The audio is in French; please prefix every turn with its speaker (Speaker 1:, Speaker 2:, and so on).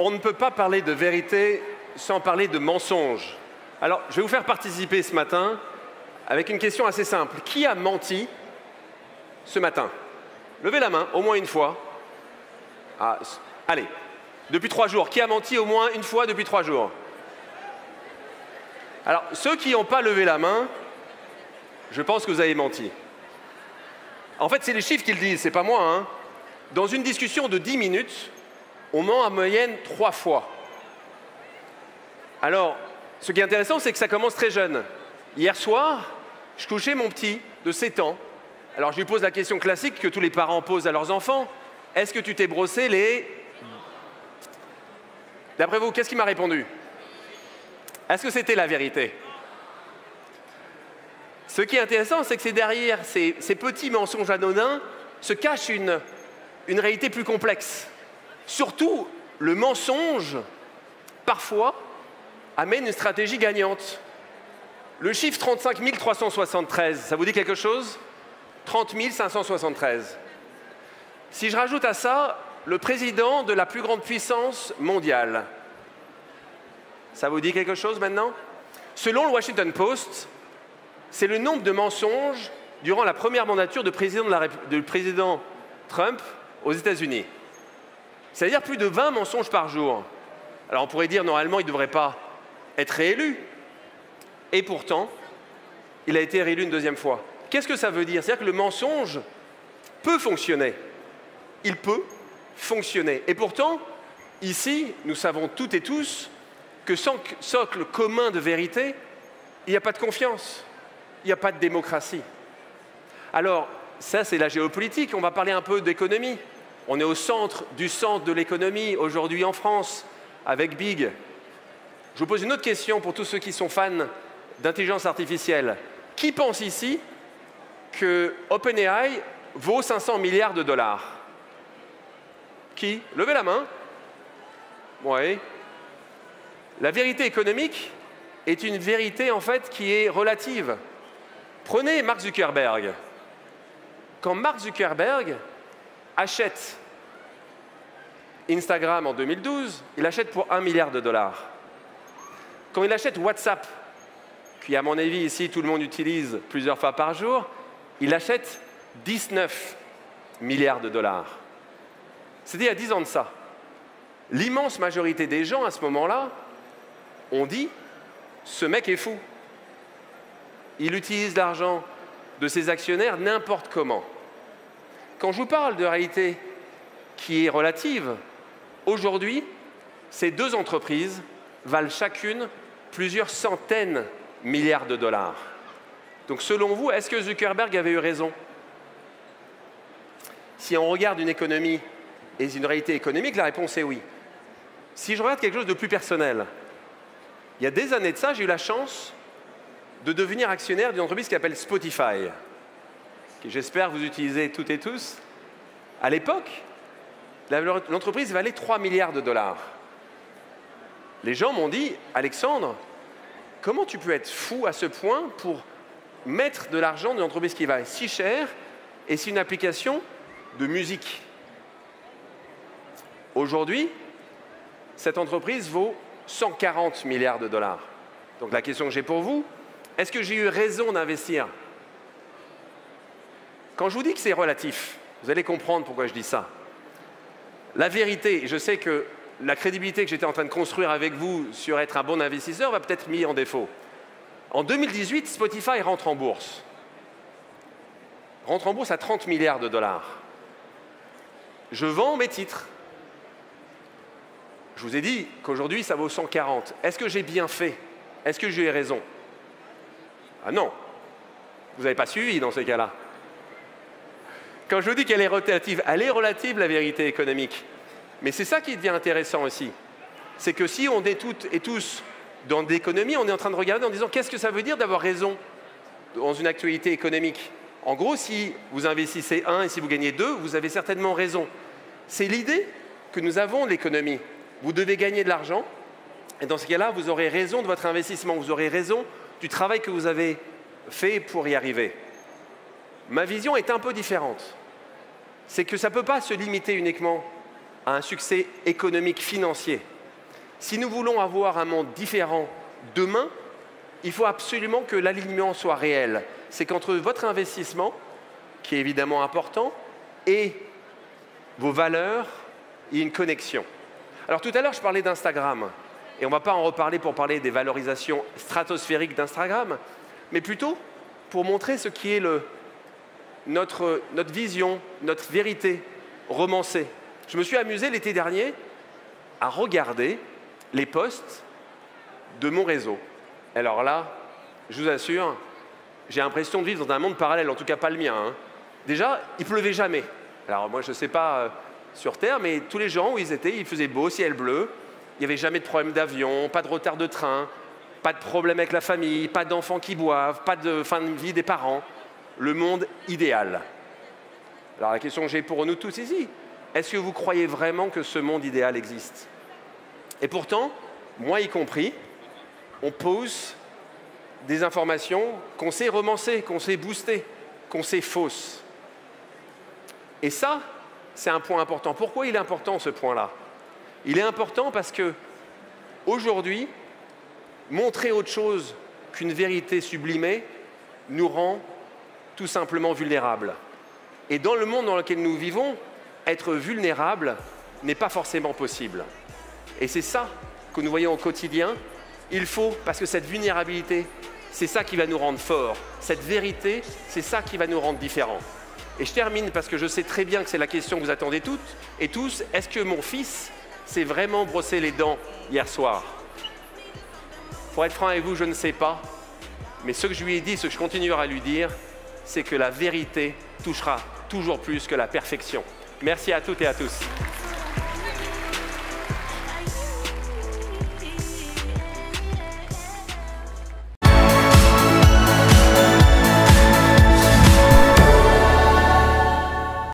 Speaker 1: On ne peut pas parler de vérité sans parler de mensonge. Alors, je vais vous faire participer ce matin avec une question assez simple. Qui a menti ce matin? Levez la main, au moins une fois. Ah, allez, depuis 3 jours. Qui a menti au moins une fois depuis 3 jours? Alors, ceux qui n'ont pas levé la main, je pense que vous avez menti. En fait, c'est les chiffres qui le disent, c'est pas moi, hein. Dans une discussion de 10 minutes, on ment en moyenne 3 fois. Alors, ce qui est intéressant, c'est que ça commence très jeune. Hier soir, je couchais mon petit de 7 ans. Alors, je lui pose la question classique que tous les parents posent à leurs enfants. Est-ce que tu t'es brossé les... D'après vous, qu'est-ce qu'il m'a répondu? Est-ce que c'était la vérité? Ce qui est intéressant, c'est que c'est derrière ces petits mensonges anodins se cache une réalité plus complexe. Surtout, le mensonge, parfois, amène une stratégie gagnante. Le chiffre 35 373, ça vous dit quelque chose? 30 573. Si je rajoute à ça le président de la plus grande puissance mondiale, ça vous dit quelque chose maintenant? Selon le Washington Post, c'est le nombre de mensonges durant la première mandature du président Trump aux États-Unis. C'est-à-dire plus de 20 mensonges par jour. Alors on pourrait dire normalement il ne devrait pas être réélu. Et pourtant, il a été réélu une deuxième fois. Qu'est-ce que ça veut dire? C'est-à-dire que le mensonge peut fonctionner. Il peut fonctionner. Et pourtant, ici, nous savons toutes et tous que sans socle commun de vérité, il n'y a pas de confiance, il n'y a pas de démocratie. Alors, ça c'est la géopolitique, on va parler un peu d'économie. On est au centre de l'économie aujourd'hui en France, avec Big. Je vous pose une autre question pour tous ceux qui sont fans d'intelligence artificielle. Qui pense ici que OpenAI vaut 500 milliards de dollars? Qui? Levez la main. Oui. La vérité économique est une vérité en fait qui est relative. Prenez Mark Zuckerberg. Quand Mark Zuckerberg achète Instagram en 2012, il achète pour 1 milliard de dollars. Quand il achète WhatsApp, qui à mon avis ici tout le monde utilise plusieurs fois par jour, il achète 19 milliards de dollars. C'était il y a 10 ans de ça. L'immense majorité des gens à ce moment-là ont dit « ce mec est fou ». Il utilise l'argent de ses actionnaires n'importe comment. Quand je vous parle de réalité qui est relative, aujourd'hui, ces deux entreprises valent chacune plusieurs centaines de milliards de dollars. Donc selon vous, est-ce que Zuckerberg avait eu raison? Si on regarde une économie et une réalité économique, la réponse est oui. Si je regarde quelque chose de plus personnel, il y a des années de ça, j'ai eu la chance de devenir actionnaire d'une entreprise qui s'appelle Spotify, que j'espère vous utilisez toutes et tous. À l'époque, l'entreprise valait 3 milliards de dollars. Les gens m'ont dit « Alexandre, comment tu peux être fou à ce point pour mettre de l'argent dans une entreprise qui va si cher et c'est une application de musique ?» Aujourd'hui, cette entreprise vaut 140 milliards de dollars. Donc la question que j'ai pour vous, est-ce que j'ai eu raison d'investir? Quand je vous dis que c'est relatif, vous allez comprendre pourquoi je dis ça. La vérité, je sais que la crédibilité que j'étais en train de construire avec vous sur être un bon investisseur va peut-être mis en défaut. En 2018, Spotify rentre en bourse. Rentre en bourse à 30 milliards de dollars. Je vends mes titres. Je vous ai dit qu'aujourd'hui, ça vaut 140. Est-ce que j'ai bien fait? Est-ce que j'ai eu raison? Ah non, vous n'avez pas suivi dans ces cas-là. Quand je vous dis qu'elle est relative, la vérité économique. Mais c'est ça qui devient intéressant aussi. C'est que si on est toutes et tous dans l'économie, on est en train de regarder en disant qu'est-ce que ça veut dire d'avoir raison dans une actualité économique. En gros, si vous investissez 1 et si vous gagnez 2, vous avez certainement raison. C'est l'idée que nous avons de l'économie. Vous devez gagner de l'argent et dans ce cas-là, vous aurez raison de votre investissement, vous aurez raison du travail que vous avez fait pour y arriver. Ma vision est un peu différente. C'est que ça ne peut pas se limiter uniquement à un succès économique financier. Si nous voulons avoir un monde différent demain, il faut absolument que l'alignement soit réel. C'est qu'entre votre investissement, qui est évidemment important, et vos valeurs, il y a une connexion. Alors tout à l'heure, je parlais d'Instagram. Et on ne va pas en reparler pour parler des valorisations stratosphériques d'Instagram, mais plutôt pour montrer ce qui est notre vision, notre vérité romancée. Je me suis amusé l'été dernier à regarder les posts de mon réseau. Alors là, je vous assure, j'ai l'impression de vivre dans un monde parallèle, en tout cas pas le mien, hein. Déjà, il pleuvait jamais. Alors moi, je ne sais pas sur Terre, mais tous les gens où ils étaient, il faisait beau, ciel bleu. Il n'y avait jamais de problème d'avion, pas de retard de train, pas de problème avec la famille, pas d'enfants qui boivent, pas de fin de vie des parents. Le monde idéal. Alors la question que j'ai pour nous tous ici, est-ce que vous croyez vraiment que ce monde idéal existe? Et pourtant, moi y compris, on pose des informations qu'on sait romancer, qu'on sait booster, qu'on sait fausses. Et ça, c'est un point important. Pourquoi il est important ce point-là? Il est important parce que, aujourd'hui, montrer autre chose qu'une vérité sublimée nous rend tout simplement vulnérables. Et dans le monde dans lequel nous vivons, être vulnérable n'est pas forcément possible. Et c'est ça que nous voyons au quotidien. Il faut, parce que cette vulnérabilité, c'est ça qui va nous rendre forts. Cette vérité, c'est ça qui va nous rendre différents. Et je termine parce que je sais très bien que c'est la question que vous attendez toutes et tous. Est-ce que mon fils s'est vraiment brossé les dents hier soir? Pour être franc avec vous, je ne sais pas. Mais ce que je lui ai dit, ce que je continuerai à lui dire, c'est que la vérité touchera toujours plus que la perfection. Merci à toutes et à tous.